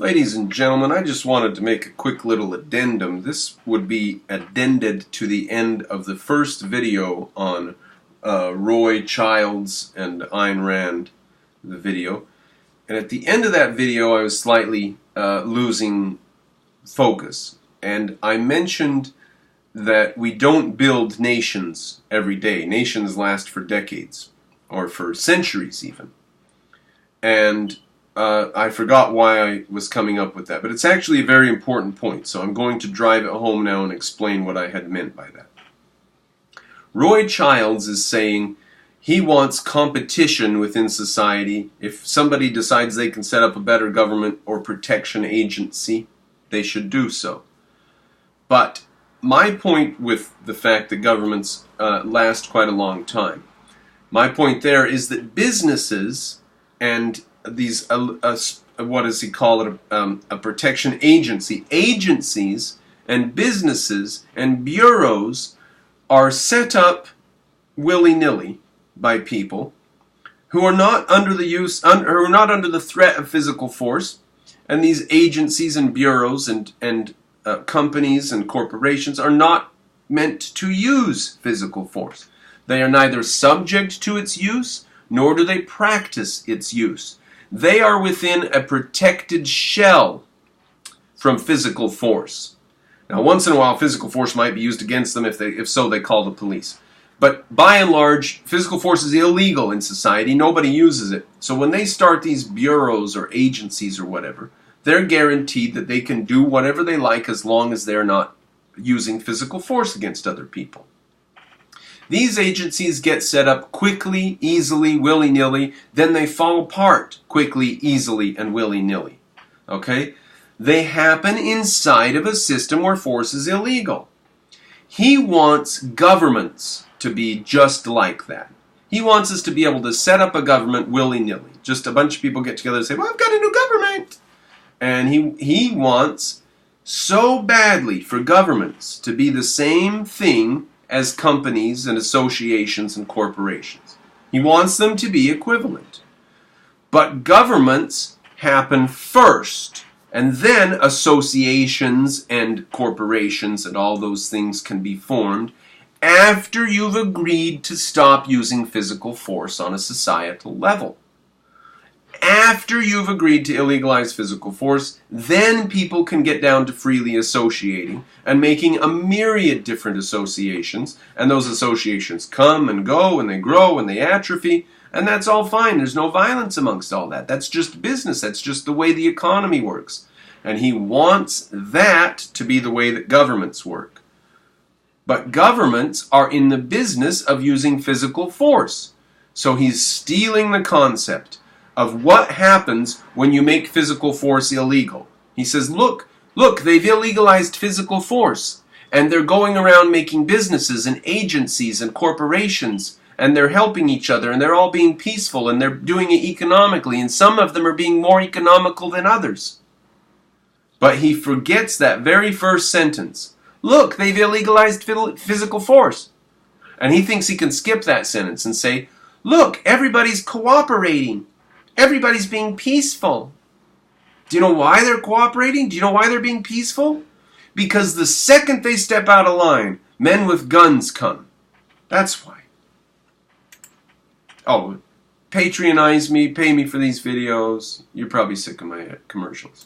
Ladies and gentlemen, I just wanted to make a quick little addendum. This would be addended to the end of the first video on Roy Childs and Ayn Rand, the video. And at the end of that video, I was slightly losing focus. And I mentioned that we don't build nations every day. Nations last for decades, or for centuries even. And I forgot why I was coming up with that, but it's actually a very important point, so I'm going to drive it home now and explain what I had meant by that. Roy Childs is saying he wants competition within society. If somebody decides they can set up a better government or protection agency, they should do so. But my point with the fact that governments last quite a long time, my point there is that businesses and these, what does he call it, a protection agency. Agencies and businesses and bureaus are set up willy-nilly by people who are not under the who are not under the threat of physical force. And these agencies and bureaus and companies and corporations are not meant to use physical force. They are neither subject to its use, nor do they practice its use. They are within a protected shell from physical force. Now, once in a while, physical force might be used against them. If so, they call the police. But by and large, physical force is illegal in society. Nobody uses it. So when they start these bureaus or agencies or whatever, they're guaranteed that they can do whatever they like as long as they're not using physical force against other people. These agencies get set up quickly, easily, willy-nilly, then they fall apart quickly, easily, and willy-nilly. Okay? They happen inside of a system where force is illegal. He wants governments to be just like that. He wants us to be able to set up a government willy-nilly. Just a bunch of people get together and say, well, I've got a new government. And he wants so badly for governments to be the same thing as companies and associations and corporations. He wants them to be equivalent. But governments happen first, and then associations and corporations and all those things can be formed after you've agreed to stop using physical force on a societal level. After you've agreed to illegalize physical force, then people can get down to freely associating and making a myriad different associations, and those associations come and go and they grow and they atrophy, and that's all fine. There's no violence amongst all that. That's just business. That's just the way the economy works. And he wants that to be the way that governments work. But governments are in the business of using physical force. So he's stealing the concept of what happens when you make physical force illegal. He says, look, they've illegalized physical force, and they're going around making businesses and agencies and corporations, and they're helping each other, and they're all being peaceful, and they're doing it economically, and some of them are being more economical than others. But he forgets that very first sentence. Look, they've illegalized physical force. And he thinks he can skip that sentence and say, look, everybody's cooperating. Everybody's being peaceful. Do you know why they're cooperating? Do you know why they're being peaceful? Because the second they step out of line, men with guns come. That's why. Oh, patronize me, pay me for these videos. You're probably sick of my commercials.